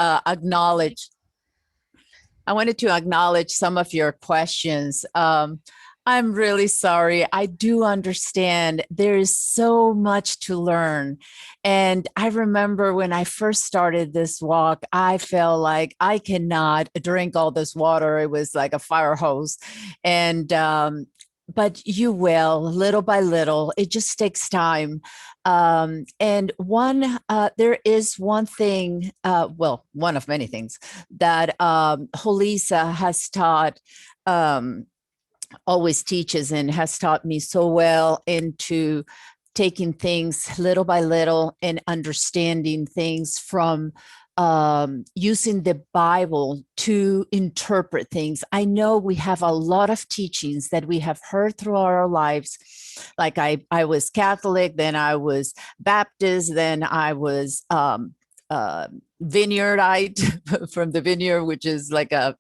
acknowledge. I wanted to acknowledge some of your questions. I'm really sorry. I do understand there is so much to learn. And I remember when I first started this walk, I felt like I cannot drink all this water. It was like a fire hose. And, but you will, little by little. It just takes time. And there is one thing, well, one of many things that Holisa has taught, always teaches and has taught me so well into taking things little by little and understanding things from using the Bible to interpret things. I know we have a lot of teachings that we have heard throughout our lives. Like I was Catholic, then I was Baptist, then I was Vineyardite from the Vineyard, which is like a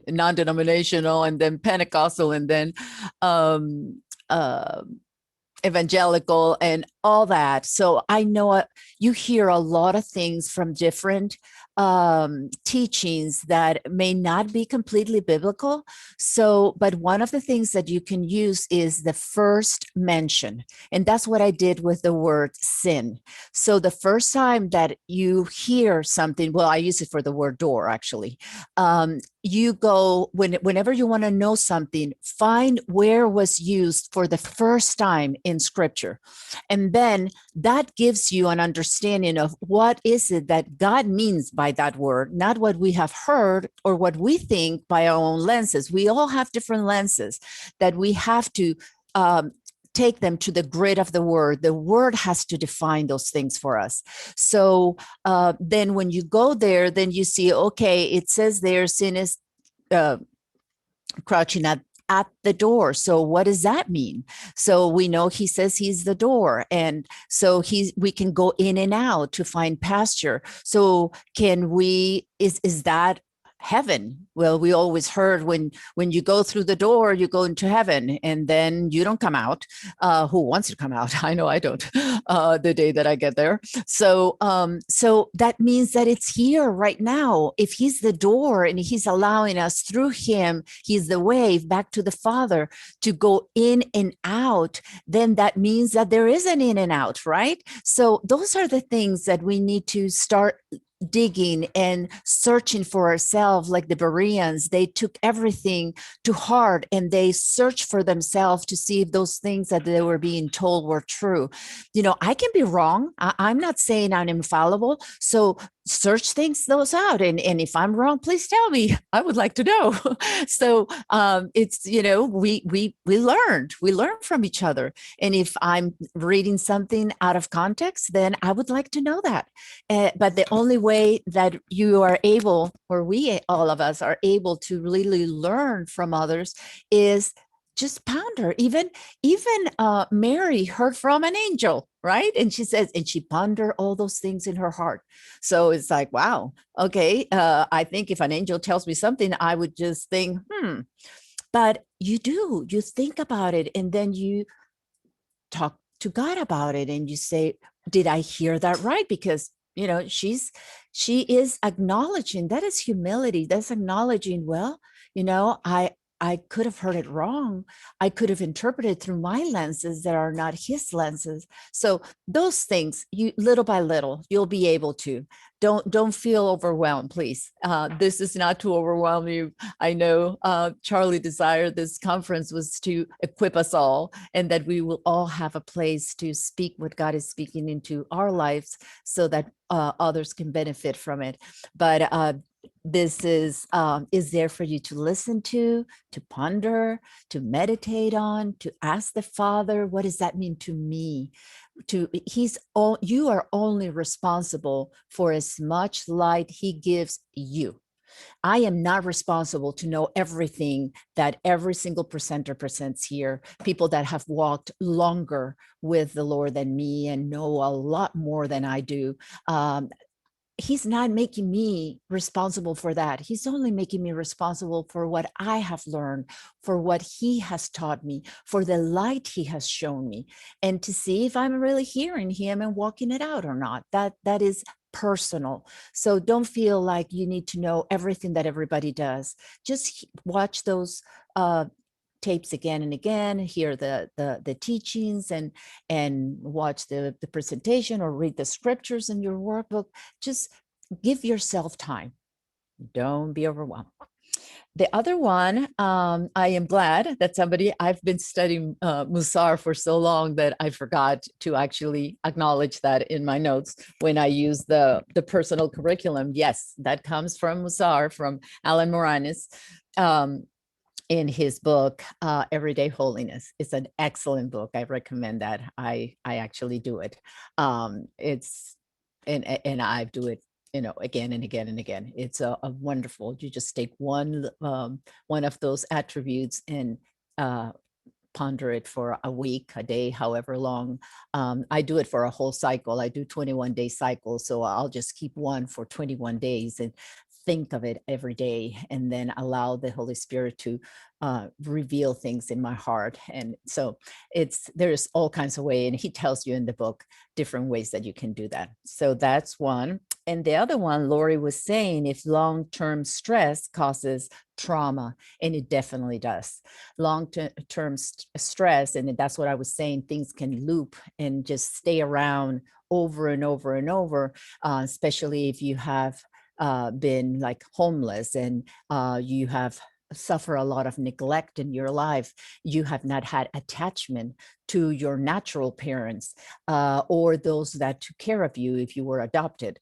non-denominational, and then Pentecostal, and then um, uh, evangelical, and all that. So I know you hear a lot of things from different teachings that may not be completely biblical. So, but one of the things that you can use is the first mention. And that's what I did with the word sin. So the first time that you hear something, well, I use it for the word door, actually. You go, whenever you want to know something, find where was used for the first time in scripture. And then that gives you an understanding of what is it that God means by that word, not what we have heard or what we think by our own lenses. We all have different lenses that we have to take them to the grid of the word. The word has to define those things for us. So then when you go there, then you see, okay, it says there sin is crouching at the door. So what does that mean? So we know he says he's the door, and so we can go in and out to find pasture. So can we, is that heaven? Well, we always heard when you go through the door, you go into heaven, and then you don't come out. Who wants to come out? I know I don't. The day that I get there. So so that means that it's here right now. If he's the door and he's allowing us through him, he's the way back to the Father to go in and out, then that means that there is an in and out, right? So those are the things that we need to start digging and searching for ourselves. Like the Bereans, they took everything to heart and they searched for themselves to see if those things that they were being told were true. You know, I can be wrong. I'm not saying I'm infallible. So search those out. And if I'm wrong, please tell me. I would like to know. So it's, you know, we learn from each other. And if I'm reading something out of context, then I would like to know that. But the only way that you are able, or we, all of us are able to really learn from others is just ponder. Even Mary heard from an angel, right? And she says, and she pondered all those things in her heart. So it's like, wow, okay. I think if an angel tells me something, I would just think, but you think about it, and then you talk to God about it, and you say, did I hear that right? Because you know, she is acknowledging, that is humility. That's acknowledging, well, you know, I could have heard it wrong. I could have interpreted through my lenses that are not his lenses. So those things, you little by little, you'll be able to. Don't feel overwhelmed, please. This is not to overwhelm you. I know Charlie desired this conference was to equip us all, and that we will all have a place to speak what God is speaking into our lives, so that others can benefit from it. But this is there for you to listen to ponder, to meditate on, to ask the Father, what does that mean to me? You are only responsible for as much light he gives you. I am not responsible to know everything that every single presenter presents here. People that have walked longer with the Lord than me and know a lot more than I do. He's not making me responsible for that. He's only making me responsible for what I have learned, for what he has taught me, for the light he has shown me, and to see if I'm really hearing him and walking it out or not. That is personal. So don't feel like you need to know everything that everybody does. Just watch those tapes again and again, hear the teachings, and watch the presentation or read the scriptures in your workbook. Just give yourself time. Don't be overwhelmed. The other one, I am glad that I've been studying Musar for so long that I forgot to actually acknowledge that in my notes when I use the personal curriculum. Yes, that comes from Musar, from Alan Moranis. In his book, Everyday Holiness. It's an excellent book. I recommend that. I actually do it. It's and I do it, again and again and again. It's a wonderful. You just take one of those attributes and ponder it for a week, a day, however long. I do it for a whole cycle. I do 21-day cycles, so I'll just keep one for 21 days and think of it every day, and then allow the Holy Spirit to reveal things in my heart. And so there's all kinds of ways, and he tells you in the book different ways that you can do that. So that's one. And the other one, Lori was saying, if long-term stress causes trauma, and it definitely does. Long-term stress, and that's what I was saying, things can loop and just stay around over and over and over, especially if you have been like homeless and you have suffer a lot of neglect in your life. You have not had attachment to your natural parents or those that took care of you if you were adopted.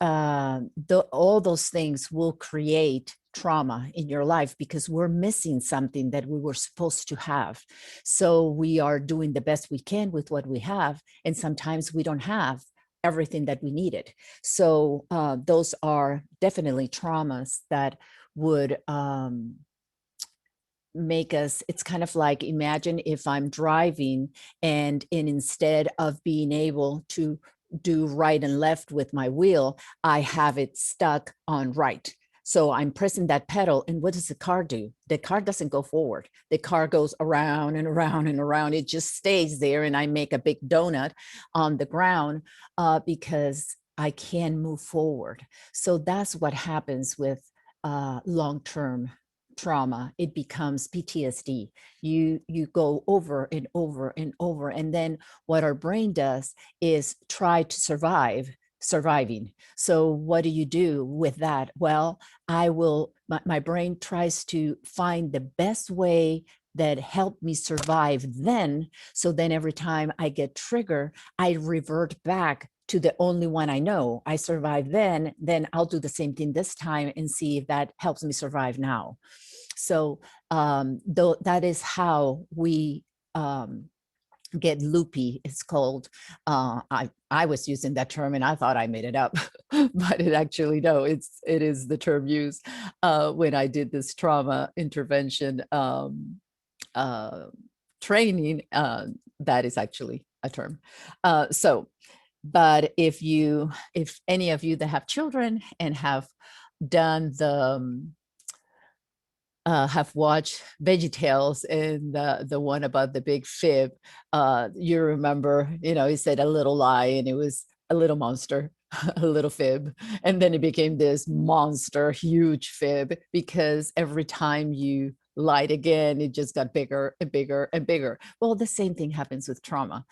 All those things will create trauma in your life because we're missing something that we were supposed to have. So we are doing the best we can with what we have, and sometimes we don't have everything that we needed. So those are definitely traumas that would make us, it's kind of like, imagine if I'm driving and instead of being able to do right and left with my wheel, I have it stuck on right. So I'm pressing that pedal, and what does the car do? The car doesn't go forward. The car goes around and around and around. It just stays there, and I make a big donut on the ground because I can move forward. So that's what happens with long-term trauma. It becomes PTSD. You go over and over and over, and then what our brain does is try to surviving. So what do you do with that? Well, my brain tries to find the best way that helped me survive then. So then every time I get triggered, I revert back to the only one I know. I survived then I'll do the same thing this time and see if that helps me survive now. So that is how we get loopy. It's called. I was using that term and I thought I made it up, but it actually no. It is the term used when I did this trauma intervention training. That is actually a term. But if any of you that have children and have done have watched VeggieTales and the one about the big fib, you remember, he said a little lie and it was a little monster, a little fib. And then it became this monster, huge fib, because every time you lied again, it just got bigger and bigger and bigger. Well, the same thing happens with trauma.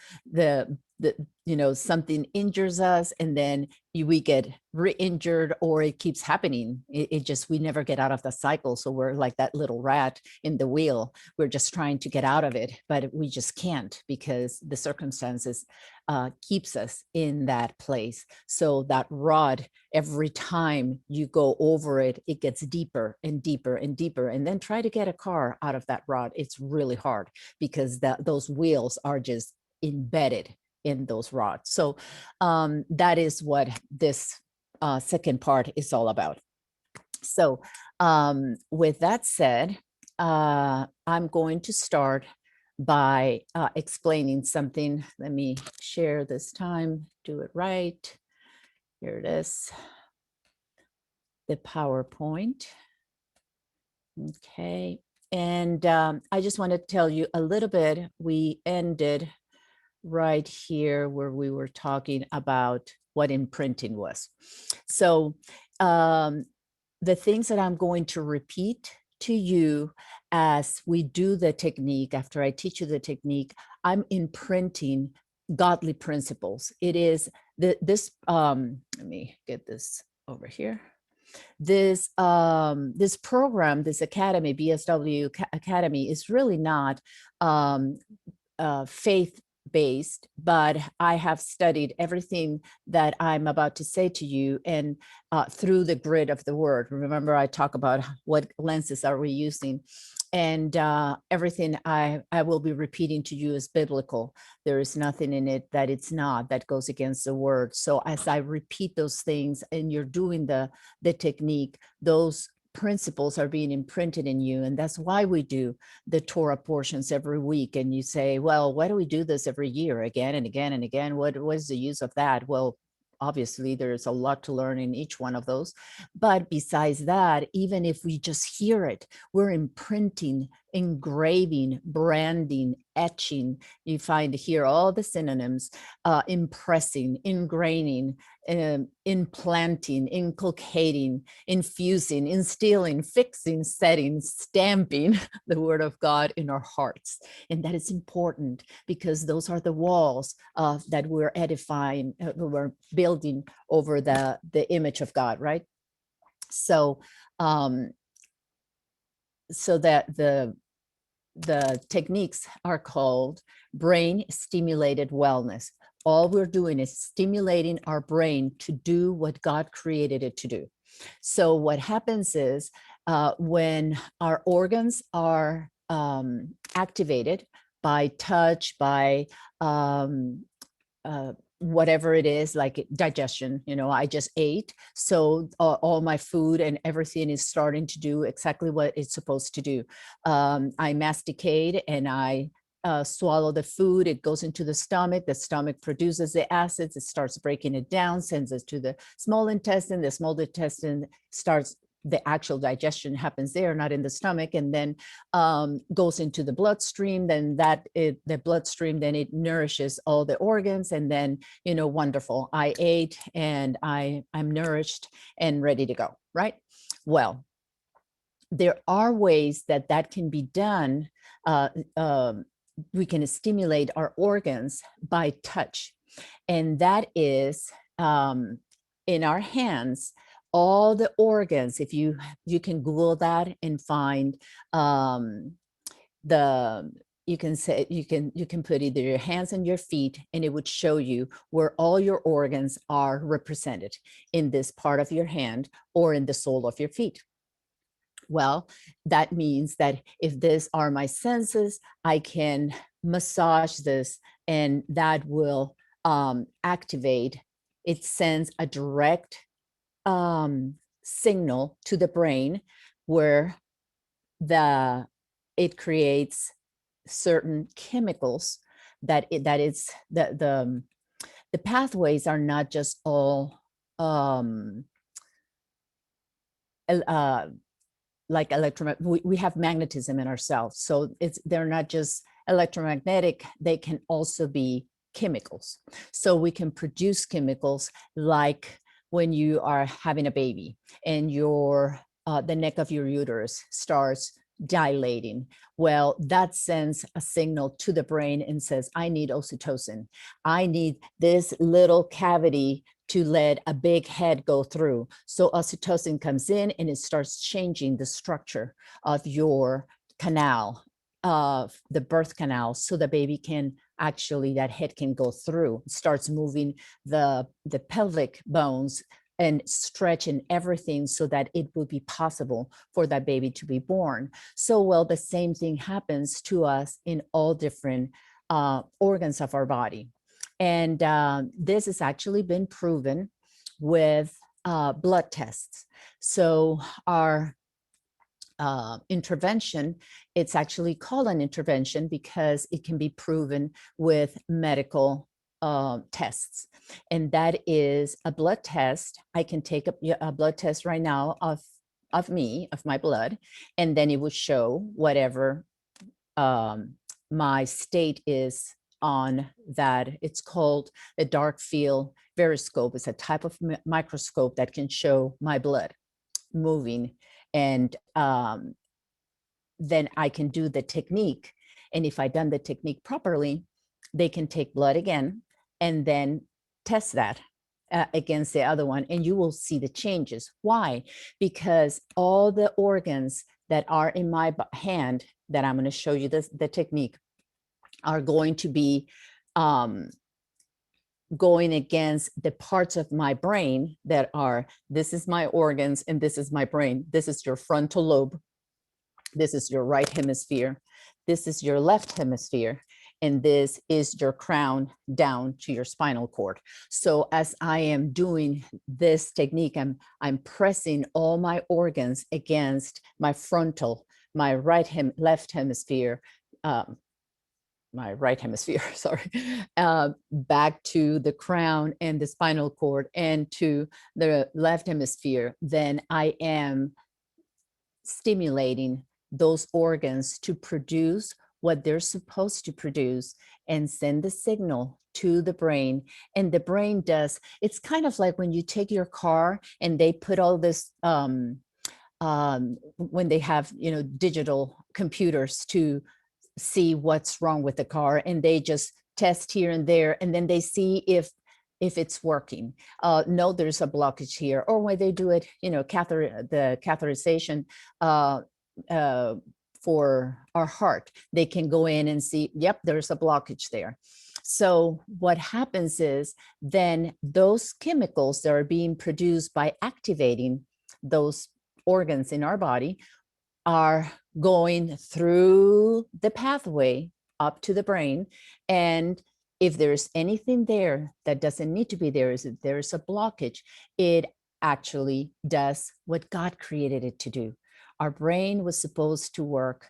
Something injures us, and then we get re-injured, or it keeps happening. We never get out of the cycle. So we're like that little rat in the wheel. We're just trying to get out of it, but we just can't because the circumstances keeps us in that place. So that rod, every time you go over it, it gets deeper and deeper and deeper. And then try to get a car out of that rod. It's really hard because those wheels are just embedded in those rods. So that is what this second part is all about. So with that said, I'm going to start by explaining something. Let me share this time, do it right. Here it is, the PowerPoint. Okay, and I just want to tell you a little bit. We ended right here where we were talking about what imprinting was. So the things that I'm going to repeat to you as we do the technique, after I teach you the technique, I'm imprinting godly principles. It is this, let me get this over here. This program, this academy, BSW Academy, is really not faith based, but I have studied everything that I'm about to say to you, and through the grid of the word. Remember, I talk about what lenses are we using, and everything I will be repeating to you is biblical. There is nothing in it that it's not, that goes against the word. So as I repeat those things and you're doing the technique, those principles are being imprinted in you. And that's why we do the Torah portions every week. And you say, well, why do we do this every year again and again and again? What is the use of that? Well, obviously there's a lot to learn in each one of those. But besides that, even if we just hear it, we're imprinting, engraving, branding, etching. You find here all the synonyms: impressing, ingraining, implanting, inculcating, infusing, instilling, fixing, setting, stamping the word of God in our hearts. And that is important, because those are the walls that we're edifying, we're building over the image of God, right? So so that the techniques are called brain stimulated wellness. All we're doing is stimulating our brain to do what God created it to do. So what happens is when our organs are activated by touch, by whatever it is, like digestion, I just ate, so all my food and everything is starting to do exactly what it's supposed to do. I masticate and I swallow the food. It goes into the stomach produces the acids, it starts breaking it down, sends it to the small intestine. The small intestine starts, the actual digestion happens there, not in the stomach, and then goes into the bloodstream. Then the bloodstream, then it nourishes all the organs, and then, wonderful, I ate and I'm nourished and ready to go, right? Well, there are ways that can be done. We can stimulate our organs by touch, and that is in our hands. All the organs, if you can Google that and find you can put either your hands and your feet, and it would show you where all your organs are represented in this part of your hand or in the sole of your feet. Well, that means that if these are my senses, I can massage this, and that will activate. It sends a direct signal to the brain, where it creates certain chemicals that the pathways are not just all like we have magnetism in ourselves, so they're not just electromagnetic, they can also be chemicals. So we can produce chemicals like when you are having a baby and the neck of your uterus starts dilating. Well, that sends a signal to the brain and says, I need oxytocin. I need this little cavity to let a big head go through. So oxytocin comes in and it starts changing the structure of your canal, of the birth canal, so the baby can actually, that head can go through. It starts moving the pelvic bones and stretching everything so that it would be possible for that baby to be born. So, well, the same thing happens to us in all different organs of our body. And this has actually been proven with blood tests. So our intervention, it's actually called an intervention because it can be proven with medical tests. And that is a blood test. I can take a blood test right now of my blood, and then it will show whatever my state is on that. It's called a dark field veriscope. It's a type of microscope that can show my blood moving. And then I can do the technique. And if I done the technique properly, they can take blood again and then test that against the other one, and you will see the changes. Why? Because all the organs that are in my hand that I'm going to show you the technique are going to be going against the parts of my brain that are, this is my organs and this is my brain. This is your frontal lobe. This is your right hemisphere. This is your left hemisphere. And this is your crown down to your spinal cord. So as I am doing this technique, I'm pressing all my organs against my frontal, my left hemisphere, my right hemisphere, sorry, back to the crown and the spinal cord and to the left hemisphere. Then I am stimulating those organs to produce what they're supposed to produce and send the signal to the brain. And the brain does, it's kind of like when you take your car and they put all this, when they have, digital computers to see what's wrong with the car, and they just test here and there, and then they see if it's working. No, there's a blockage here. Or when they do it, the catheterization for our heart, they can go in and see, yep, there's a blockage there. So what happens is then those chemicals that are being produced by activating those organs in our body are going through the pathway up to the brain. And if there's anything there that doesn't need to be there, is if there's a blockage, it actually does what God created it to do. Our brain was supposed to work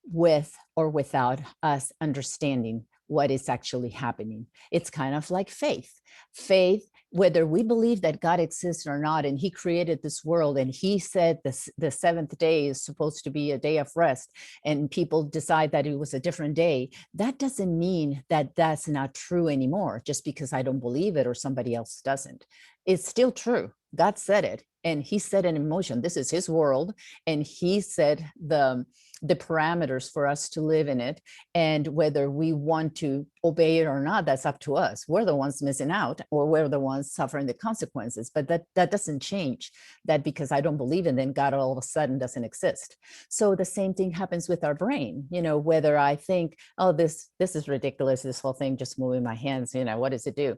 with or without us understanding what is actually happening. It's kind of like faith. Faith, whether we believe that God exists or not, and he created this world, and he said the seventh day is supposed to be a day of rest, and people decide that it was a different day, that doesn't mean that that's not true anymore, just because I don't believe it or somebody else doesn't. It's still true. God said it, and he set it in motion. This is his world, and he set the parameters for us to live in it. And whether we want to obey it or not, that's up to us. We're the ones missing out, or we're the ones suffering the consequences. But that doesn't change that because I don't believe in it, then God all of a sudden doesn't exist. So the same thing happens with our brain. Whether I think, oh, this is ridiculous, this whole thing, just moving my hands, what does it do?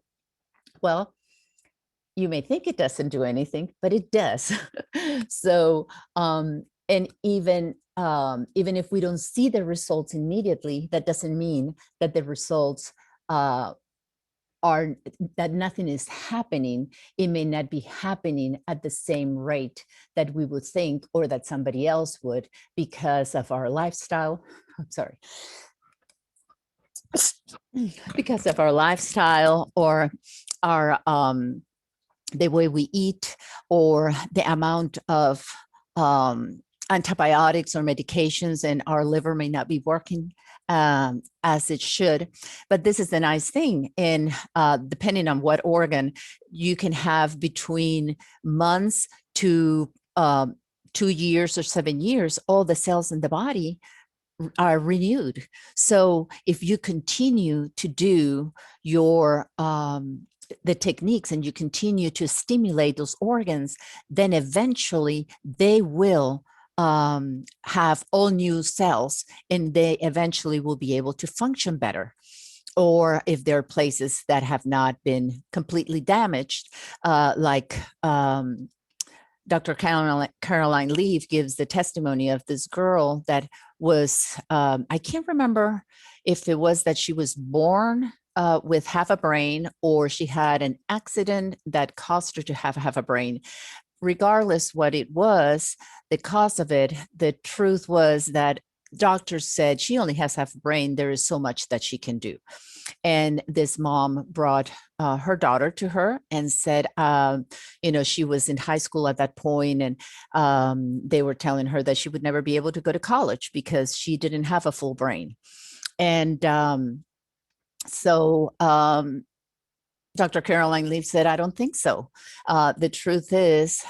Well, you may think it doesn't do anything, but it does. So, and even if we don't see the results immediately, that doesn't mean that the results are that nothing is happening. It may not be happening at the same rate that we would think, or that somebody else would, because of our lifestyle. I'm sorry. Because of our lifestyle, or our the way we eat, or the amount of antibiotics or medications, and our liver may not be working as it should. But this is the nice thing. And depending on what organ, you can have between months to 2 years or 7 years, all the cells in the body are renewed. So if you continue to do your the techniques, and you continue to stimulate those organs, then eventually they will have all new cells, and they eventually will be able to function better. Or if there are places that have not been completely damaged, like Dr. Caroline Leaf gives the testimony of this girl that was, I can't remember if it was that she was born with half a brain, or she had an accident that caused her to have half a brain. Regardless what it was, the cause of it, the truth was that doctors said she only has half a brain. There is so much that she can do. And this mom brought her daughter to her and said, she was in high school at that point, and they were telling her that she would never be able to go to college because she didn't have a full brain. And So Dr. Caroline Leaf said, I don't think so. The truth is,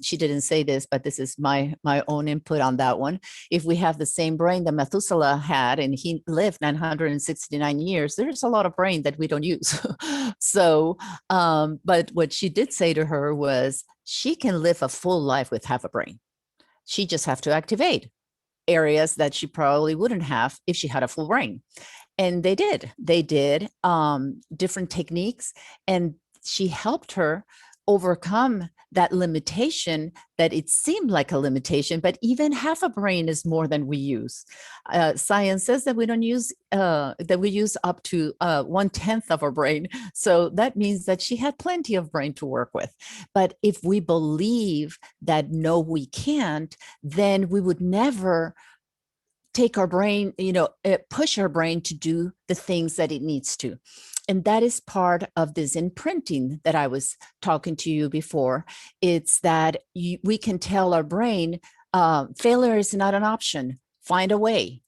she didn't say this, but this is my own input on that one. If we have the same brain that Methuselah had, and he lived 969 years, there's a lot of brain that we don't use. So, but what she did say to her was, she can live a full life with half a brain. She just have to activate areas that she probably wouldn't have if she had a full brain. And they did different techniques, and she helped her overcome that limitation, that it seemed like a limitation, but even half a brain is more than we use. Science says that we don't use that we use up to 1/10 of our brain, so that means that she had plenty of brain to work with. But if we believe that no, we can't, then we would never take our brain, push our brain to do the things that it needs to. And that is part of this imprinting that I was talking to you before. It's that we can tell our brain, failure is not an option, find a way.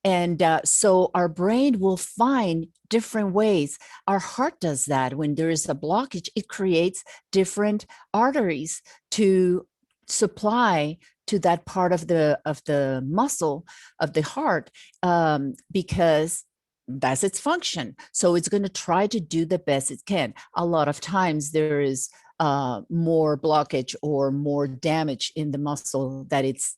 And so our brain will find different ways. Our heart does that. When there is a blockage, it creates different arteries to supply to that part of the muscle of the heart, because that's its function. So it's going to try to do the best it can. A lot of times there is more blockage or more damage in the muscle that it's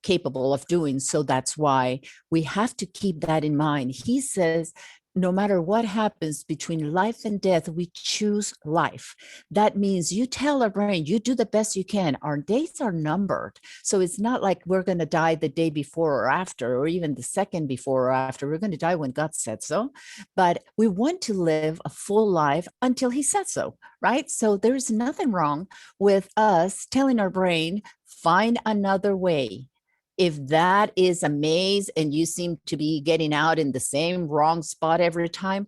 capable of doing. So that's why we have to keep that in mind. He says, no matter what happens between life and death, we choose life. That means you tell our brain, you do the best you can. Our days are numbered. So it's not like we're going to die the day before or after, or even the second before or after. We're going to die when God said so. But we want to live a full life until he said so, right? So there's nothing wrong with us telling our brain, find another way. If that is a maze and you seem to be getting out in the same wrong spot every time,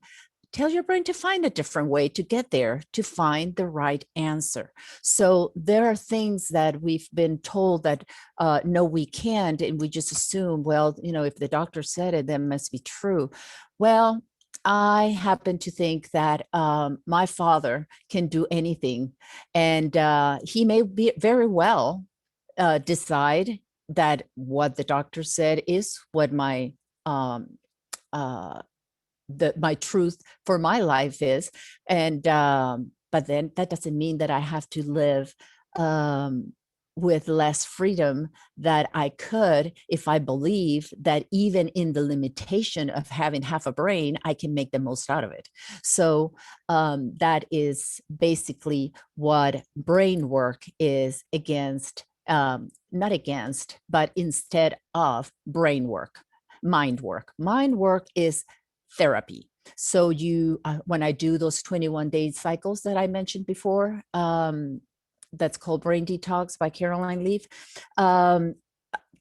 tell your brain to find a different way to get there, to find the right answer. So there are things that we've been told that no, we can't, and we just assume, well, if the doctor said it, then it must be true. Well, I happen to think that my father can do anything, and he may be very well decide that what the doctor said is what uh, my truth for my life is. And but then that doesn't mean that I have to live with less freedom that I could if I believe that even in the limitation of having half a brain, I can make the most out of it. So that is basically what brain work is against, not against, but instead of brain work, mind work. Mind work is therapy. So when I do those 21-day cycles that I mentioned before, that's called Brain Detox by Caroline Leaf,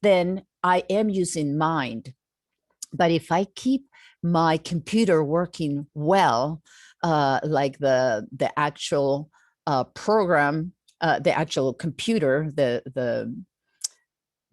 then I am using mind. But if I keep my computer working well, like the actual program, the actual computer, the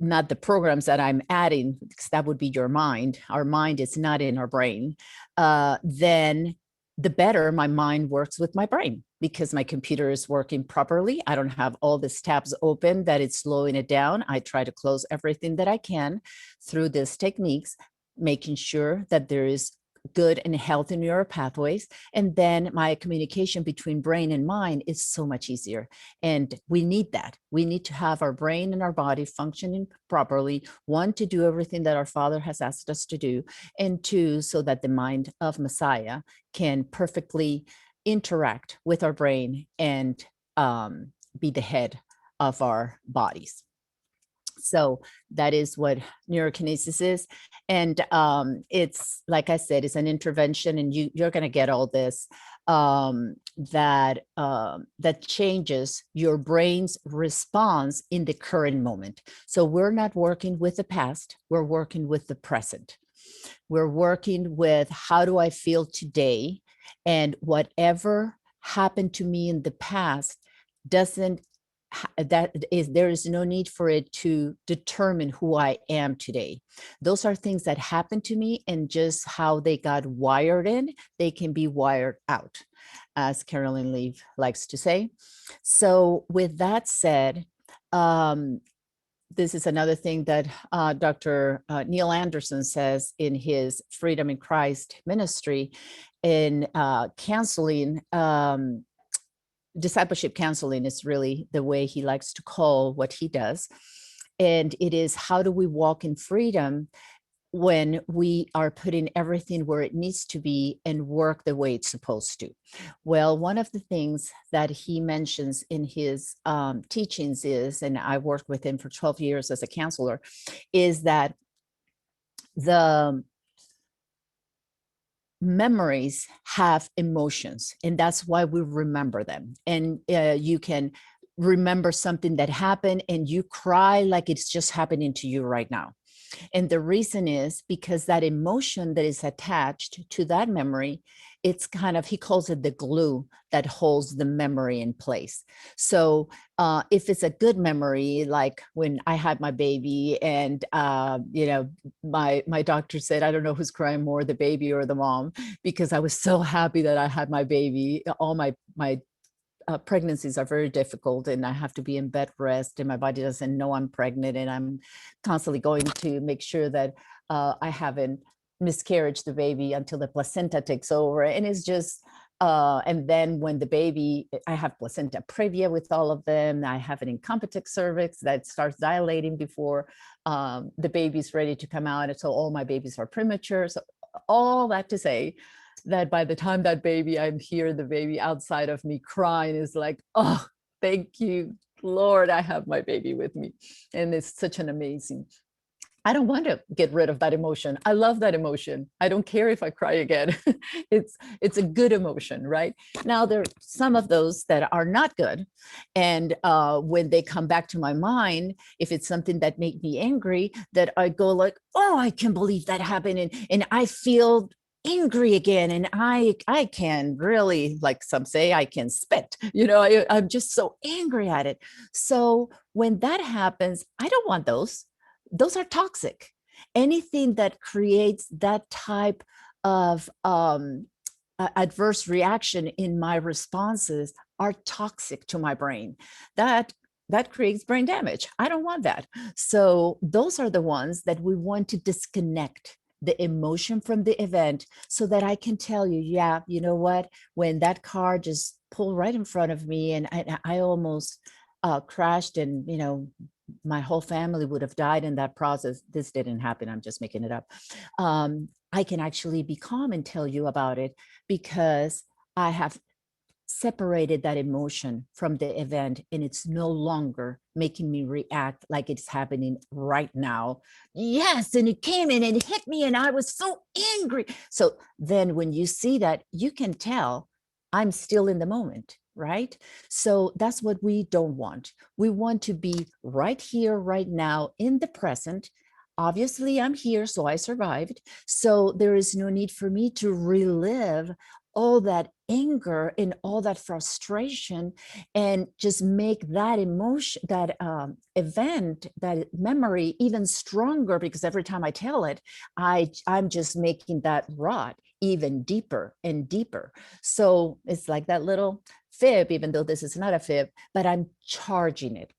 not the programs that I'm adding, because that would be your mind. Our mind is not in our brain. Then the better my mind works with my brain, because my computer is working properly. I don't have all these tabs open that it's slowing it down. I try to close everything that I can through these techniques, making sure that there is good and healthy neural pathways. And then my communication between brain and mind is so much easier. And we need that. We need to have our brain and our body functioning properly. One, to do everything that our Father has asked us to do. And two, so that the mind of Messiah can perfectly interact with our brain and be the head of our bodies. So that is what neurokinesis is. And it's, like I said, it's an intervention, and you're going to get all this that changes your brain's response in the current moment. So we're not working with the past, we're working with the present. We're working with, how do I feel today? And whatever happened to me in the past doesn't there is no need for it to determine who I am today. Those are things that happen to me, and just how they got wired in, they can be wired out, as Carolyn Leaf likes to say. So with that said, this is another thing that Dr. Neil Anderson says in his Freedom in Christ ministry, in counseling. Discipleship counseling is really the way he likes to call what he does. And it is, how do we walk in freedom when we are putting everything where it needs to be and work the way it's supposed to? Well, one of the things that he mentions in his teachings is, and I worked with him for 12 years as a counselor, is that the memories have emotions, and that's why we remember them. And you can remember something that happened and you cry like it's just happening to you right now. And the reason is because that emotion that is attached to that memory, it's kind of, he calls it the glue that holds the memory in place. So if it's a good memory, like when I had my baby and, my doctor said, I don't know who's crying more, the baby or the mom, because I was so happy that I had my baby. All my pregnancies are very difficult, and I have to be in bed rest, and my body doesn't know I'm pregnant, and I'm constantly going to make sure that I haven't miscarriage the baby until the placenta takes over. And it's just and then when the baby, I have placenta previa with all of them. I have an incompetent cervix that starts dilating before the baby's ready to come out, and so all my babies are premature. So all that to say that by the time that baby, I'm here, the baby outside of me crying is like, oh, thank you, Lord, I have my baby with me. And it's such an amazing, I don't want to get rid of that emotion. I love that emotion. I don't care if I cry again. It's a good emotion, right? Now, there are some of those that are not good. And when they come back to my mind, if it's something that made me angry, that I go like, oh, I can't believe that happened. And I feel angry again, and I can really, like some say, I can spit, I'm just so angry at it. So when that happens, I don't want those are toxic. Anything that creates that type of adverse reaction in my responses are toxic to my brain. That creates brain damage. I don't want that. So those are the ones that we want to disconnect the emotion from the event, so that I can tell you, yeah, you know what, when that car just pulled right in front of me and I almost crashed, and my whole family would have died in that process. This didn't happen, I'm just making it up. I can actually be calm and tell you about it, because I have separated that emotion from the event, and it's no longer making me react like it's happening right now. Yes, and it came in and it hit me and I was so angry. So then when you see that, you can tell I'm still in the moment, right? So that's what we don't want. We want to be right here, right now, in the present. Obviously, I'm here, so I survived. So there is no need for me to relive all that anger and all that frustration, and just make that emotion, that event, that memory even stronger, because every time I tell it, I'm just making that rot even deeper and deeper. So it's like that little fib, even though this is not a fib, but I'm charging it.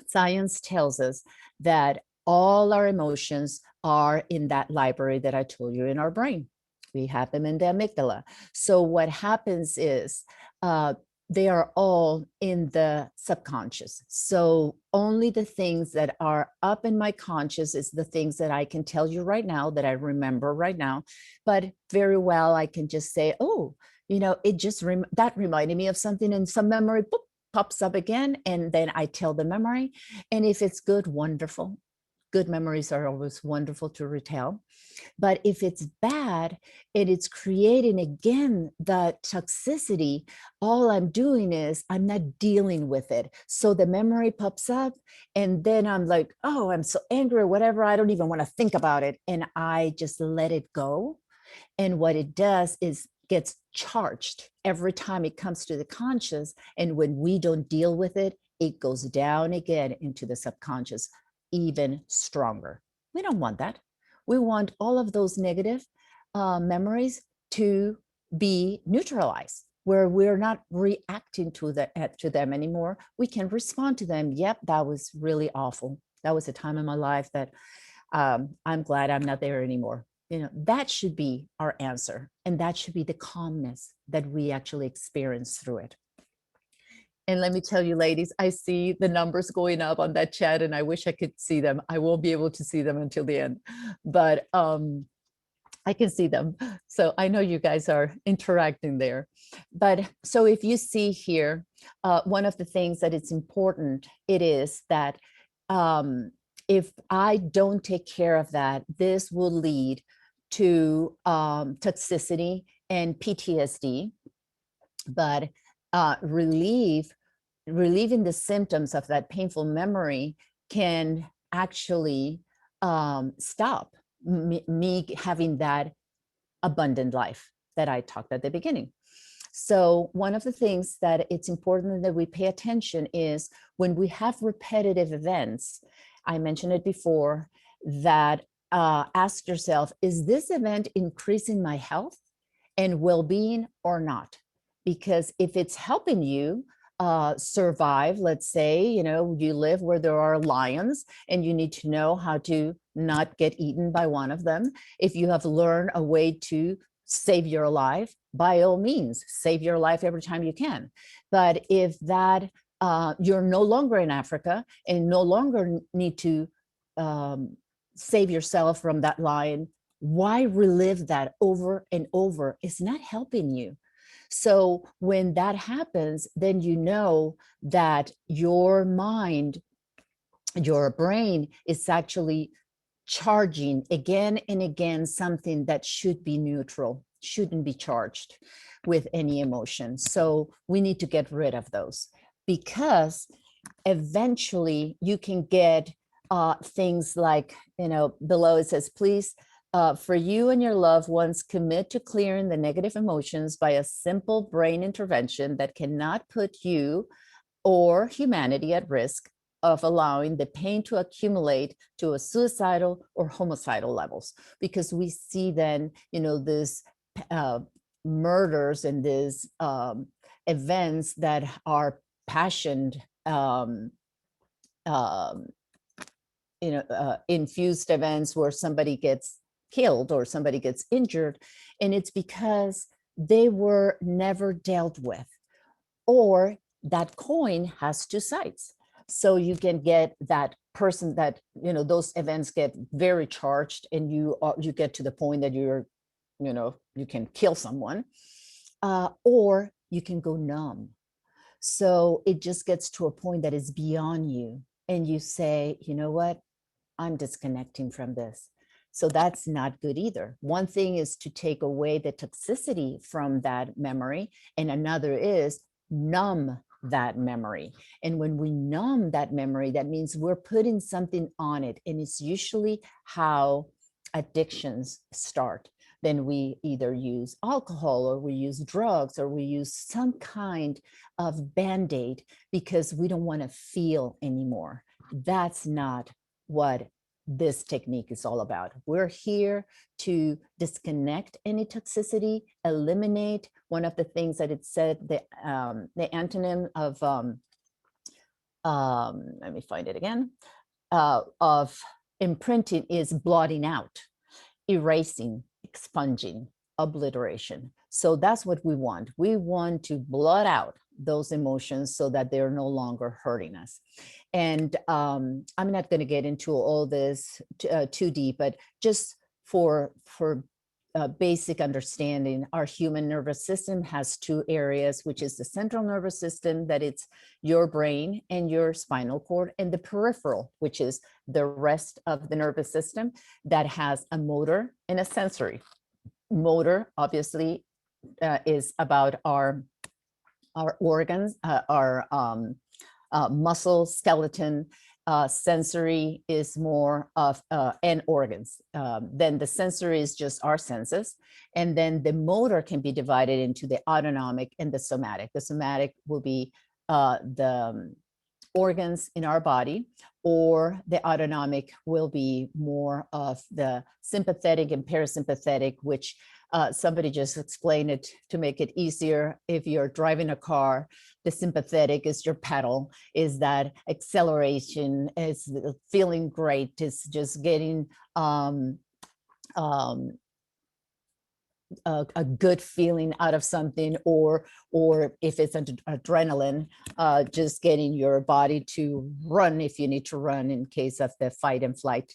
Science tells us that all our emotions are in that library that I told you in our brain. We have them in the amygdala. So what happens is they are all in the subconscious. So only the things that are up in my conscious is the things that I can tell you right now, that I remember right now. But very well, I can just say, oh, it just that reminded me of something, and some memory boop, pops up again, and then I tell the memory. And if it's good, wonderful. Good memories are always wonderful to retell. But if it's bad and it's creating again the toxicity, all I'm doing is I'm not dealing with it. So the memory pops up, and then I'm like, oh, I'm so angry or whatever. I don't even want to think about it. And I just let it go. And what it does is gets charged every time it comes to the conscious. And when we don't deal with it, it goes down again into the subconscious, even stronger. We don't want that. We want all of those negative memories to be neutralized, where we're not reacting to them anymore. We can respond to them. Yep, that was really awful. That was a time in my life that I'm glad I'm not there anymore. That should be our answer. And that should be the calmness that we actually experience through it. And let me tell you, ladies, I see the numbers going up on that chat, and I wish I could see them. I won't be able to see them until the end, but I can see them. So I know you guys are interacting there. But so if you see here, one of the things that it's important, it is that if I don't take care of that, this will lead to toxicity and PTSD. But relieving the symptoms of that painful memory can actually stop me having that abundant life that I talked at the beginning. So one of the things that it's important that we pay attention is when we have repetitive events, I mentioned it before, that ask yourself, is this event increasing my health and well-being or not? Because if it's helping you survive, let's say, you live where there are lions and you need to know how to not get eaten by one of them. If you have learned a way to save your life, by all means, save your life every time you can. But if that you're no longer in Africa and no longer need to save yourself from that lion, why relive that over and over? It's not helping you. So when that happens, then you know that your mind, your brain is actually charging again and again something that should be neutral, shouldn't be charged with any emotion. So we need to get rid of those, because eventually you can get things like, below it says, please, for you and your loved ones, commit to clearing the negative emotions by a simple brain intervention that cannot put you or humanity at risk of allowing the pain to accumulate to a suicidal or homicidal levels. Because we see then, this murders and these events that are passion infused events where somebody gets killed or somebody gets injured, and it's because they were never dealt with, or that coin has two sides. So you can get that person that, those events get very charged, and you get to the point that you can kill someone, or you can go numb. So it just gets to a point that is beyond you, and you say, you know what, I'm disconnecting from this. So that's not good either. One thing is to take away the toxicity from that memory, and another is numb that memory. And when we numb that memory, that means we're putting something on it. And it's usually how addictions start. Then we either use alcohol, or we use drugs, or we use some kind of Band-Aid because we don't want to feel anymore. That's not what this technique is all about. We're here to disconnect any toxicity, eliminate. One of the things that it said, the antonym of, let me find it again, of imprinting is blotting out, erasing, expunging, obliteration. So that's what we want. We want to blot out those emotions so that they're no longer hurting us. And I'm not going to get into all this too deep, but just for basic understanding, our human nervous system has two areas, which is the central nervous system, that it's your brain and your spinal cord, and the peripheral, which is the rest of the nervous system that has a motor and a sensory. Motor, obviously, is about our organs, our muscle, skeleton. Sensory is more of and organs. Then the sensory is just our senses, and then the motor can be divided into the autonomic and the somatic. The somatic will be the organs in our body, or the autonomic will be more of the sympathetic and parasympathetic, which somebody just explained it to make it easier. If you're driving a car, the sympathetic is your pedal, is that acceleration, is feeling great, is just getting um, a good feeling out of something, or if it's adrenaline, just getting your body to run if you need to run in case of the fight and flight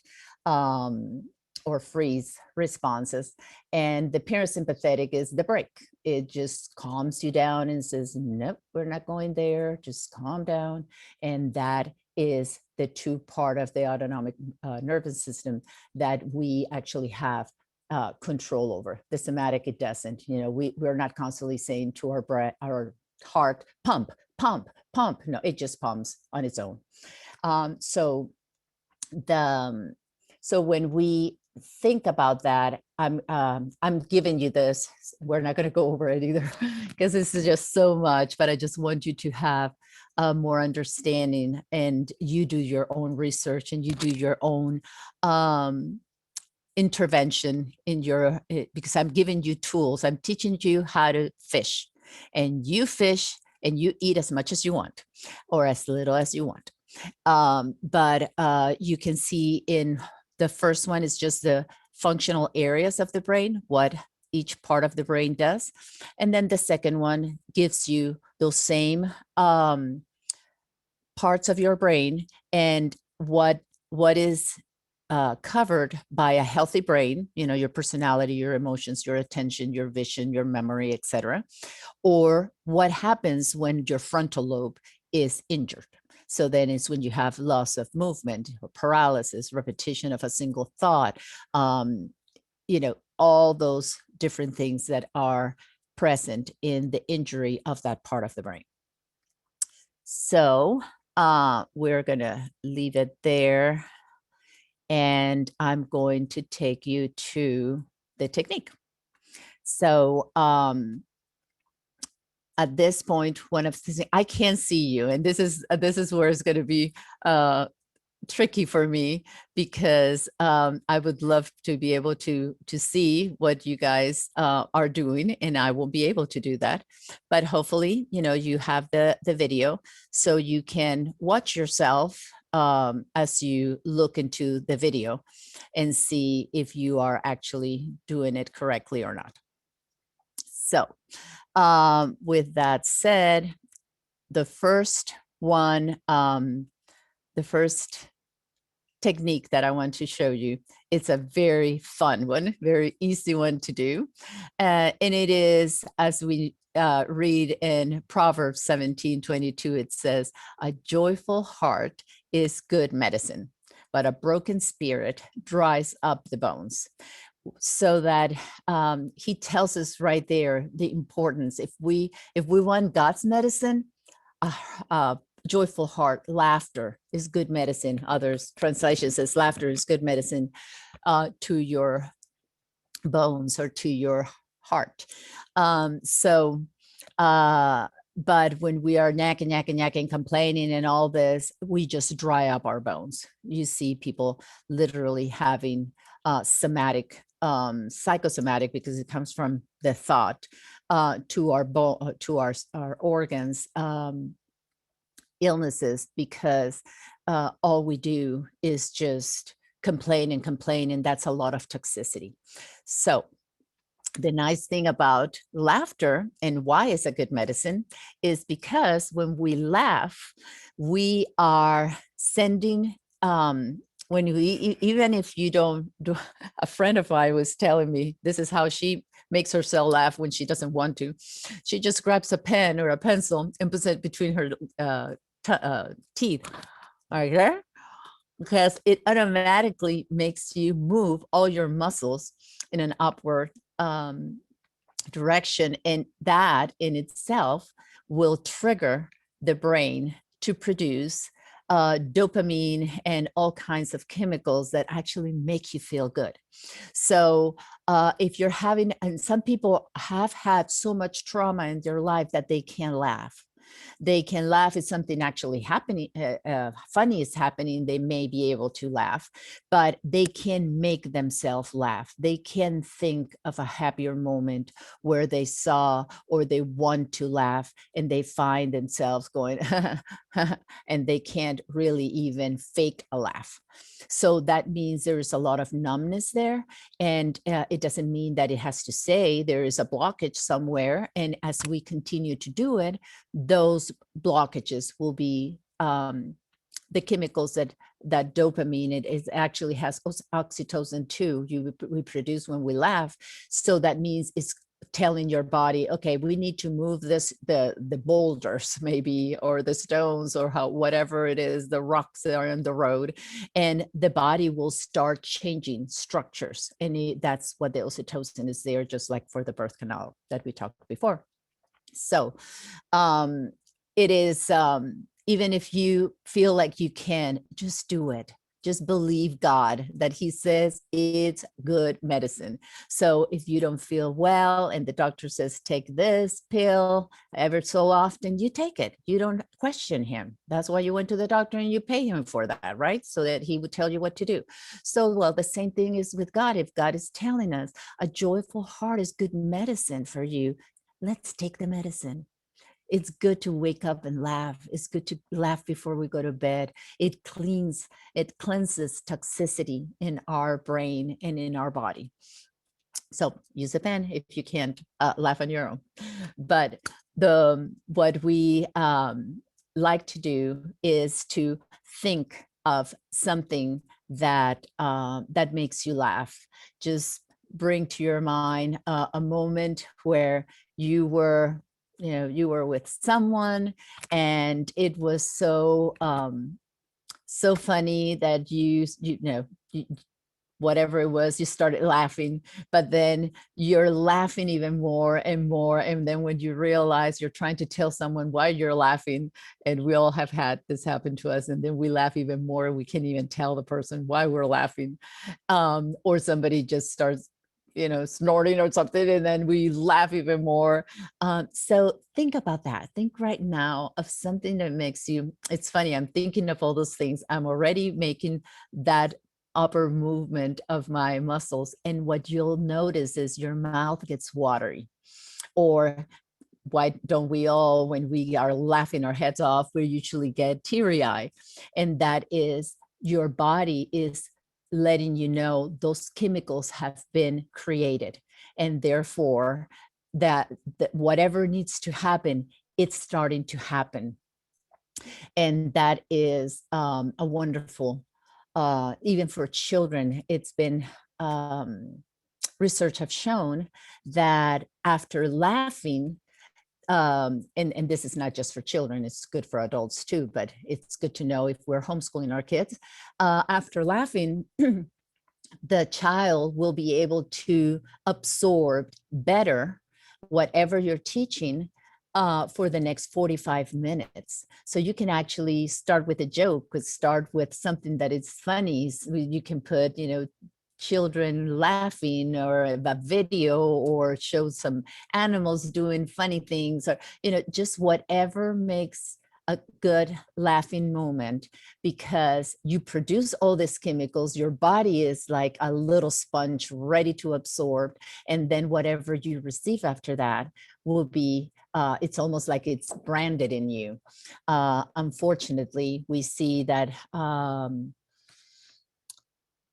or freeze responses. And the parasympathetic is the break. It just calms you down and says, nope, we're not going there, just calm down. And that is the two part of the autonomic nervous system that we actually have control over. The somatic, it doesn't. You know, we're not constantly saying to our heart, pump, pump, pump. No, it just pumps on its own. So when we think about that, I'm giving you this. We're not going to go over it either because this is just so much. But I just want you to have more understanding, and you do your own research and you do your own intervention in your, because I'm giving you tools. I'm teaching you how to fish, and you fish and you eat as much as you want or as little as you want. But you can see in the first one is just the functional areas of the brain, what each part of the brain does. And then the second one gives you those same parts of your brain and what is covered by a healthy brain, you know, your personality, your emotions, your attention, your vision, your memory, etc., or what happens when your frontal lobe is injured. So then it's when you have loss of movement, or paralysis, repetition of a single thought, you know, all those different things that are present in the injury of that part of the brain. So we're going to leave it there. And I'm going to take you to the technique. So at this point, one of the things, I can't see you, and this is where it's going to be tricky for me, because I would love to be able to see what you guys are doing, and I won't be able to do that. But hopefully, you know, you have the video so you can watch yourself as you look into the video and see if you are actually doing it correctly or not. So with that said, the first one, the first technique that I want to show you, it's a very fun one, very easy one to do. And it is, as we read in Proverbs 17:22, it says, a joyful heart is good medicine, but a broken spirit dries up the bones. So that he tells us right there the importance. If we want God's medicine, joyful heart, laughter is good medicine. Others translation says laughter is good medicine to your bones or to your heart. But when we are nagging, complaining and all this, we just dry up our bones. You see people literally having somatic, psychosomatic, because it comes from the thought to our bone, to our organs, illnesses, because all we do is just complain, and that's a lot of toxicity. So the nice thing about laughter, and why it's a good medicine, is because when we laugh, we are sending, when we, even if you don't do, a friend of mine was telling me this is how she makes herself laugh when she doesn't want to. She just grabs a pen or a pencil and puts it between her teeth, right there, because it automatically makes you move all your muscles in an upward direction, and that in itself will trigger the brain to produce dopamine and all kinds of chemicals that actually make you feel good. So if you're having, and some people have had so much trauma in their life that they can't laugh. They can laugh if something actually happening, funny is happening. They may be able to laugh, but they can make themselves laugh. They can think of a happier moment where they saw or they want to laugh, and they find themselves going, and they can't really even fake a laugh. So that means there is a lot of numbness there. And it doesn't mean that it has to say there is a blockage somewhere. And as we continue to do it, those blockages will be the chemicals that dopamine, it is actually has oxytocin too, we produce when we laugh. So that means it's telling your body, okay, we need to move this, the boulders maybe, or the stones, or how, whatever it is, the rocks that are on the road, and the body will start changing structures. And that's what the oxytocin is there, just like for the birth canal that we talked before. So it is, even if you feel like you can, just do it. Just believe God that he says it's good medicine. So if you don't feel well and the doctor says, take this pill ever so often, you take it. You don't question him. That's why you went to the doctor and you pay him for that, right? So that he would tell you what to do. So, well, the same thing is with God. If God is telling us a joyful heart is good medicine for you, let's take the medicine. It's good to wake up and laugh. It's good to laugh before we go to bed. It cleanses toxicity in our brain and in our body. So use a pen if you can't laugh on your own. But what we like to do is to think of something that that makes you laugh. Just bring to your mind a moment where you were with someone, and it was so so funny that you whatever it was, you started laughing, but then you're laughing even more and more. And then when you realize you're trying to tell someone why you're laughing, and we all have had this happen to us, and then we laugh even more, we can't even tell the person why we're laughing. Or somebody just starts snorting or something, and then we laugh even more. So think about that. Think right now of something that makes you, it's funny, I'm thinking of all those things. I'm already making that upper movement of my muscles. And what you'll notice is your mouth gets watery. Or why don't we all, when we are laughing our heads off, we usually get teary eye. And that is your body is letting you know those chemicals have been created. And therefore that whatever needs to happen, it's starting to happen. And that is a wonderful, even for children, it's been, research have shown that after laughing, and this is not just for children, it's good for adults too, but it's good to know if we're homeschooling our kids, after laughing, the child will be able to absorb better whatever you're teaching for the next 45 minutes. So you can actually start with a joke, start with something that is funny. So you can put, children laughing, or a video, or show some animals doing funny things, or, just whatever makes a good laughing moment, because you produce all these chemicals. Your body is like a little sponge ready to absorb. And then whatever you receive after that will be, it's almost like it's branded in you. Unfortunately, we see that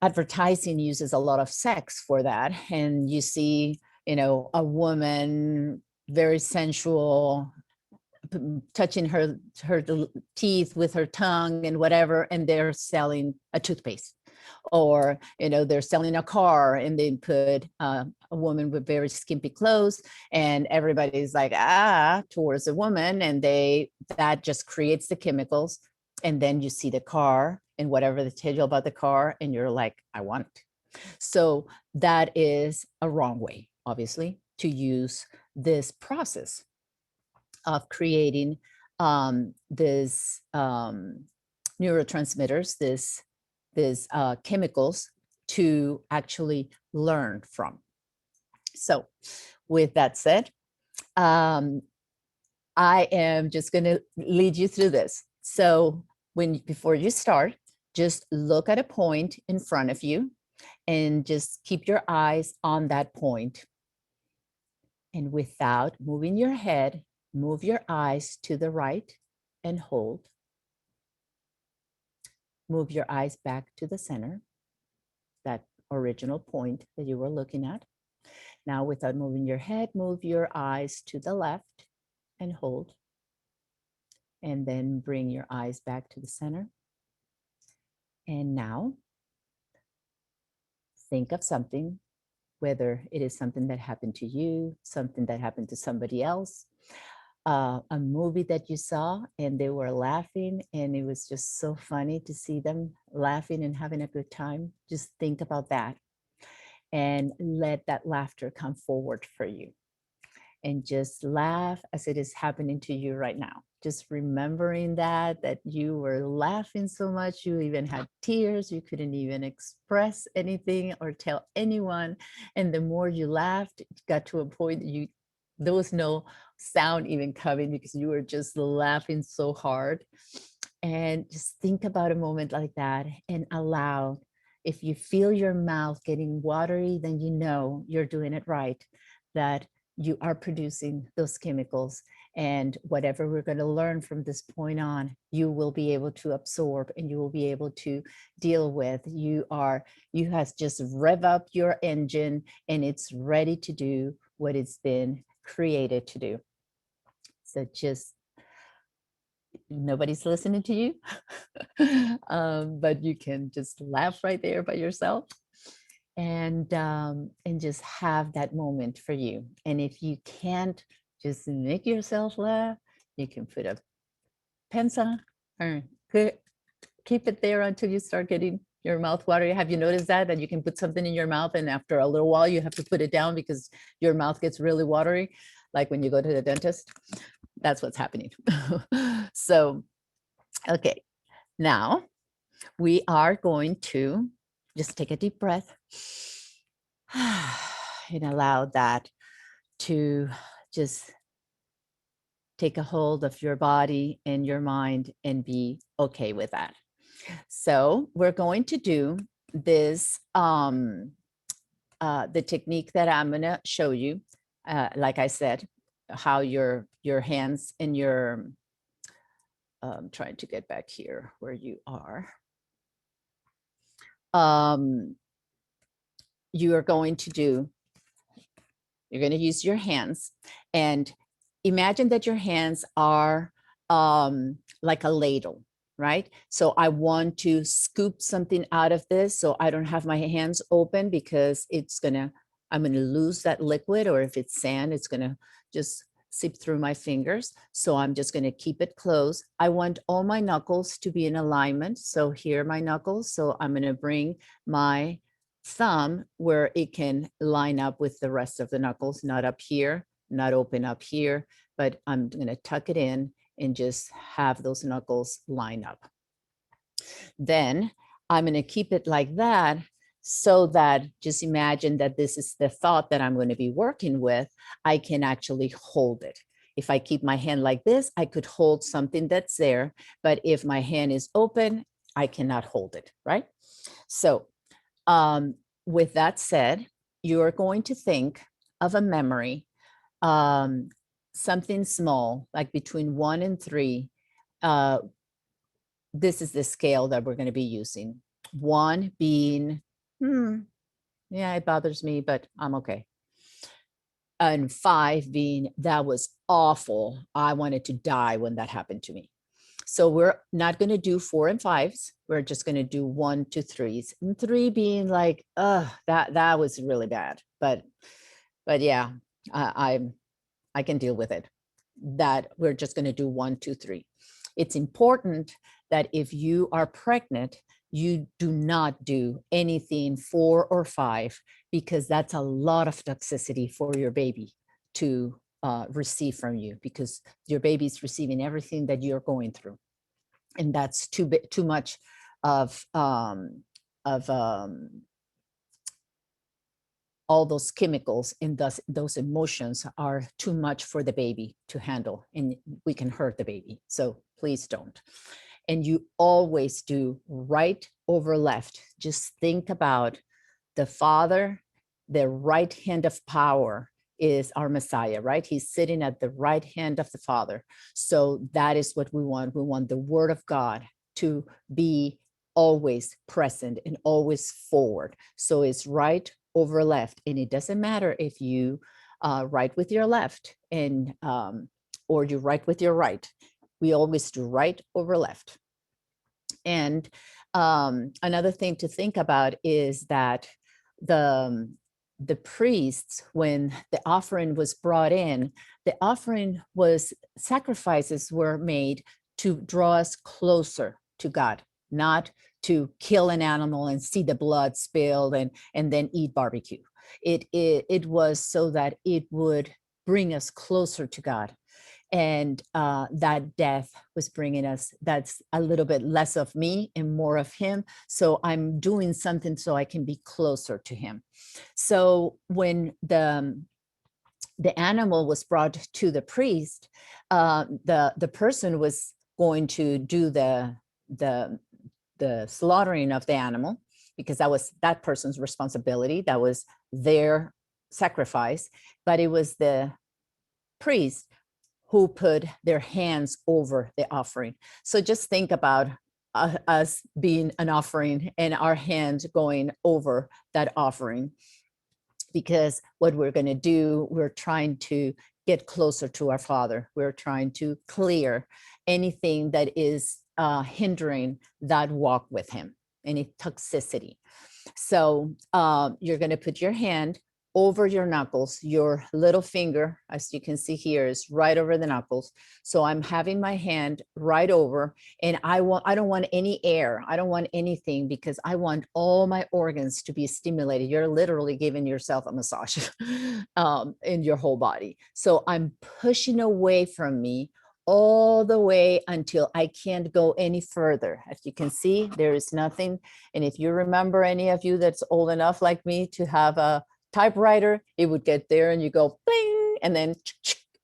advertising uses a lot of sex for that. And you see, a woman, very sensual, touching her teeth with her tongue and whatever, and they're selling a toothpaste. Or they're selling a car, and they put a woman with very skimpy clothes, and everybody's like towards a woman, and that just creates the chemicals. And then you see the car and whatever they tell you about the car, and you're like, I want it. So that is a wrong way, obviously, to use this process of creating this neurotransmitters, these chemicals to actually learn from. So with that said, I am just going to lead you through this. So before you start, just look at a point in front of you and just keep your eyes on that point. And without moving your head, move your eyes to the right and hold. Move your eyes back to the center, that original point that you were looking at. Now, without moving your head, move your eyes to the left and hold. And then bring your eyes back to the center. And now, think of something, whether it is something that happened to you, something that happened to somebody else, a movie that you saw and they were laughing and it was just so funny to see them laughing and having a good time. Just think about that and let that laughter come forward for you. And just laugh as it is happening to you right now. Just remembering that you were laughing so much, you even had tears, you couldn't even express anything or tell anyone. And the more you laughed, it got to a point that there was no sound even coming because you were just laughing so hard. And just think about a moment like that and allow. If you feel your mouth getting watery, then you know you're doing it right, that you are producing those chemicals, and whatever we're going to learn from this point on, you will be able to absorb and you will be able to deal with. You have just rev up your engine and it's ready to do what it's been created to do. So just, nobody's listening to you, but you can just laugh right there by yourself. And just have that moment for you. And if you can't just make yourself laugh, you can put a pencil or keep it there until you start getting your mouth watery. Have you noticed that you can put something in your mouth and after a little while you have to put it down because your mouth gets really watery, like when you go to the dentist? That's what's happening. So, okay, now we are going to just take a deep breath and allow that to just take a hold of your body and your mind and be okay with that. So we're going to do this, the technique that I'm going to show you, like I said, how your hands and your, trying to get back here where you are. You are going to do, you're going to use your hands and imagine that your hands are like a ladle, right? So I want to scoop something out of this. So I don't have my hands open because I'm going to lose that liquid, or if it's sand, it's going to just seep through my fingers. So I'm just going to keep it closed. I want all my knuckles to be in alignment. So here are my knuckles. So I'm going to bring my thumb where it can line up with the rest of the knuckles, not up here, not open up here, but I'm going to tuck it in and just have those knuckles line up. Then I'm going to keep it like that, so that, just imagine that this is the thought that I'm going to be working with. I can actually hold it. If I keep my hand like this, I could hold something that's there, but if my hand is open, I cannot hold it, right? So with that said, you're going to think of a memory, something small, like between 1 and 3. This is the scale that we're going to be using. 1 being, yeah, it bothers me, but I'm okay. And 5 being, that was awful. I wanted to die when that happened to me. So we're not going to do 4 and 5s. We're just going to do 1 to 3s. And 3 being like, that was really bad. But yeah, I can deal with it. That we're just going to do 1, 2, 3. It's important that if you are pregnant, you do not do anything 4 or 5, because that's a lot of toxicity for your baby to receive from you, because your baby's receiving everything that you're going through. And that's too much of all those chemicals and those emotions are too much for the baby to handle, and we can hurt the baby. So please don't. And you always do right over left. Just think about the Father, the right hand of power is our Messiah, right? He's sitting at the right hand of the Father. So that is what we want. We want the Word of God to be always present and always forward. So it's right over left. And it doesn't matter if you write with your left and or you write with your right. We always do right over left. And another thing to think about is that the priests, when the offering was brought in, the offering was, sacrifices were made to draw us closer to God, not to kill an animal and see the blood spilled and then eat barbecue. It was so that it would bring us closer to God. And that death was bringing us, that's a little bit less of me and more of him. So I'm doing something so I can be closer to him. So when the animal was brought to the priest, the person was going to do the slaughtering of the animal, because that was that person's responsibility. That was their sacrifice. But it was the priest who put their hands over the offering. So just think about us being an offering and our hands going over that offering, because what we're going to do, we're trying to get closer to our Father. We're trying to clear anything that is hindering that walk with him, any toxicity. So you're going to put your hand over your knuckles. Your little finger, as you can see here, is right over the knuckles. So I'm having my hand right over, and I don't want any air. I don't want anything, because I want all my organs to be stimulated. You're literally giving yourself a massage in your whole body. So I'm pushing away from me all the way until I can't go any further. As you can see, there is nothing. And if you remember, any of you that's old enough like me to have a typewriter, it would get there and you go bling, and then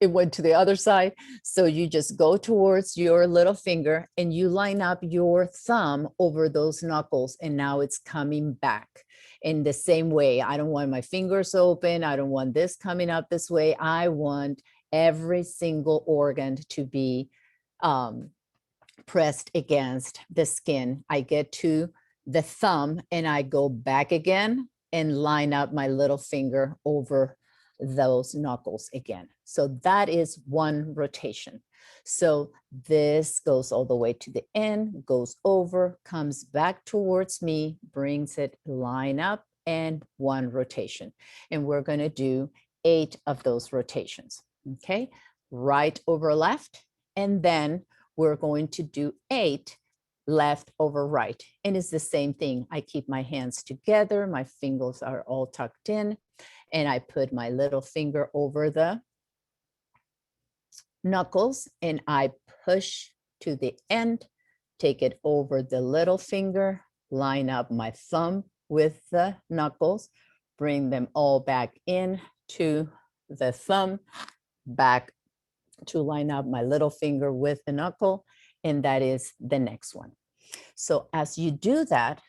it went to the other side. So you just go towards your little finger and you line up your thumb over those knuckles, and now it's coming back in the same way. I don't want my fingers open. I don't want this coming up this way. I want every single organ to be pressed against the skin. I get to the thumb and I go back again and line up my little finger over those knuckles again. So that is one rotation. So this goes all the way to the end, goes over, comes back towards me, brings it, line up, and one rotation. And we're going to do 8 of those rotations. Okay, right over left, and then we're going to do 8 left over right. And it's the same thing. I keep my hands together, my fingers are all tucked in, and I put my little finger over the knuckles and I push to the end, take it over the little finger, line up my thumb with the knuckles, bring them all back in to the thumb, back to line up my little finger with the knuckle, and that is the next one. So as you do that,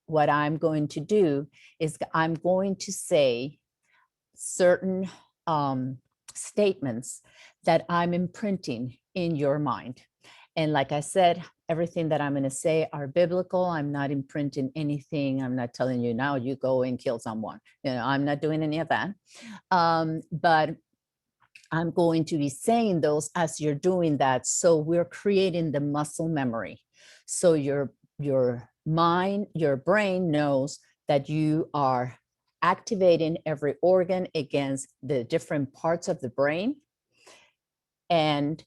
what I'm going to do is I'm going to say certain statements that I'm imprinting in your mind. And like I said, everything that I'm going to say are biblical. I'm not imprinting anything. I'm not telling you now you go and kill someone. You know, I'm not doing any of that. But I'm going to be saying those as you're doing that. So we're creating the muscle memory. So your mind, your brain knows that you are activating every organ against the different parts of the brain and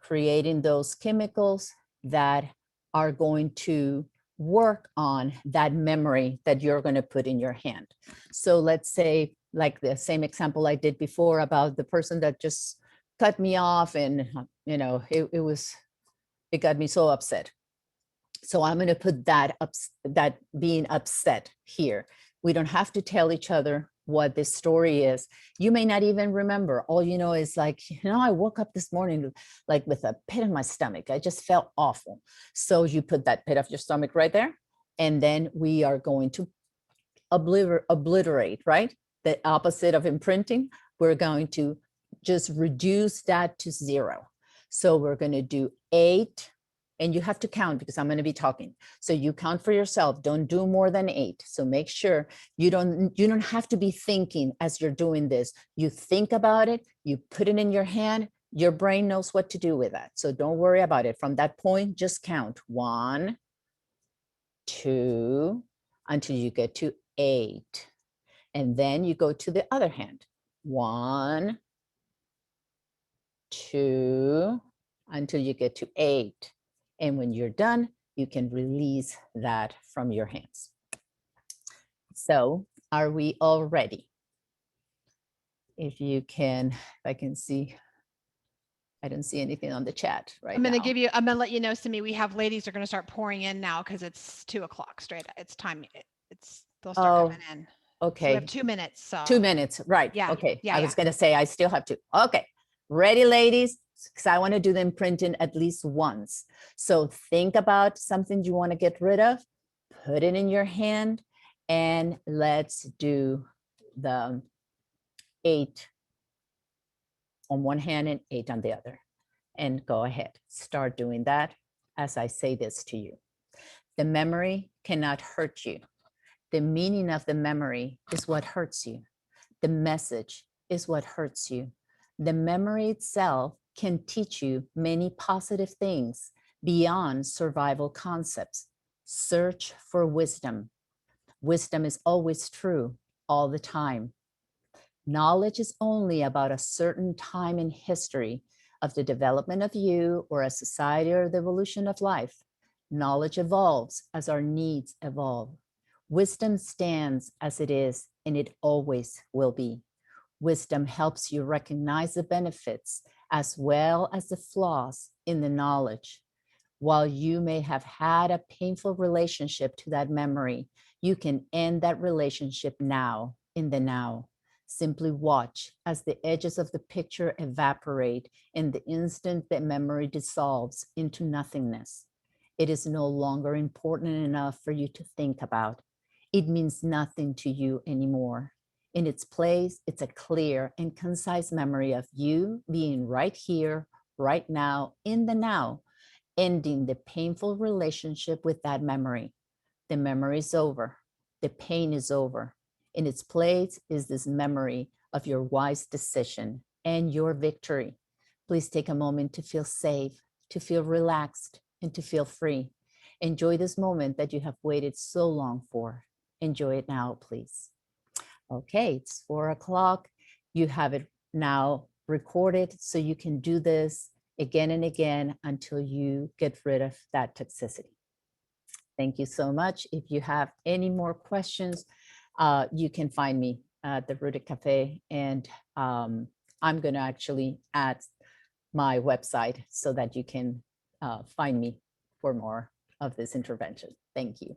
creating those chemicals that are going to work on that memory that you're going to put in your hand. So let's say, like the same example I did before about the person that just cut me off, and you know, it got me so upset. So I'm going to put that being upset here. We don't have to tell each other what this story is. You may not even remember. All you know is like, I woke up this morning like with a pit in my stomach. I just felt awful. So you put that pit of your stomach right there. And then we are going to obliterate, right? The opposite of imprinting. We're going to just reduce that to 0. So we're going to do 8, and you have to count because I'm going to be talking. So you count for yourself. Don't do more than 8. So make sure you don't have to be thinking as you're doing this. You think about it, you put it in your hand, your brain knows what to do with that. So don't worry about it. From that point, just count 1, 2, until you get to 8. And then you go to the other hand. 1, 2, until you get to 8. And when you're done, you can release that from your hands. So are we all ready? If you can, if I can see, I don't see anything on the chat right now. I'm gonna let you know, Simi, we have ladies are gonna start pouring in now because it's 2 o'clock straight. It's time. They'll start coming in. Okay. So we have 2 minutes. So 2 minutes, right? Yeah. Okay. Yeah. I was gonna say I still have to. Okay. Ready, ladies? Because I want to do them printing at least once. So think about something you want to get rid of, put it in your hand, and let's do the 8 on one hand and 8 on the other. And go ahead, start doing that as I say this to you. The memory cannot hurt you. The meaning of the memory is what hurts you. The message is what hurts you. The memory itself can teach you many positive things beyond survival concepts. Search for wisdom. Wisdom is always true all the time. Knowledge is only about a certain time in history of the development of you or a society or the evolution of life. Knowledge evolves as our needs evolve. Wisdom stands as it is, and it always will be. Wisdom helps you recognize the benefits as well as the flaws in the knowledge. While you may have had a painful relationship to that memory, you can end that relationship now, in the now. Simply watch as the edges of the picture evaporate in the instant that memory dissolves into nothingness. It is no longer important enough for you to think about. It means nothing to you anymore. In its place, it's a clear and concise memory of you being right here, right now, in the now, ending the painful relationship with that memory. The memory is over. The pain is over. In its place is this memory of your wise decision and your victory. Please take a moment to feel safe, to feel relaxed, and to feel free. Enjoy this moment that you have waited so long for. Enjoy it now, please. Okay, it's 4 o'clock. You have it now recorded, so you can do this again and again until you get rid of that toxicity. Thank you so much. If you have any more questions, you can find me at the Rooted Cafe, and I'm going to actually add my website so that you can find me for more of this intervention. Thank you.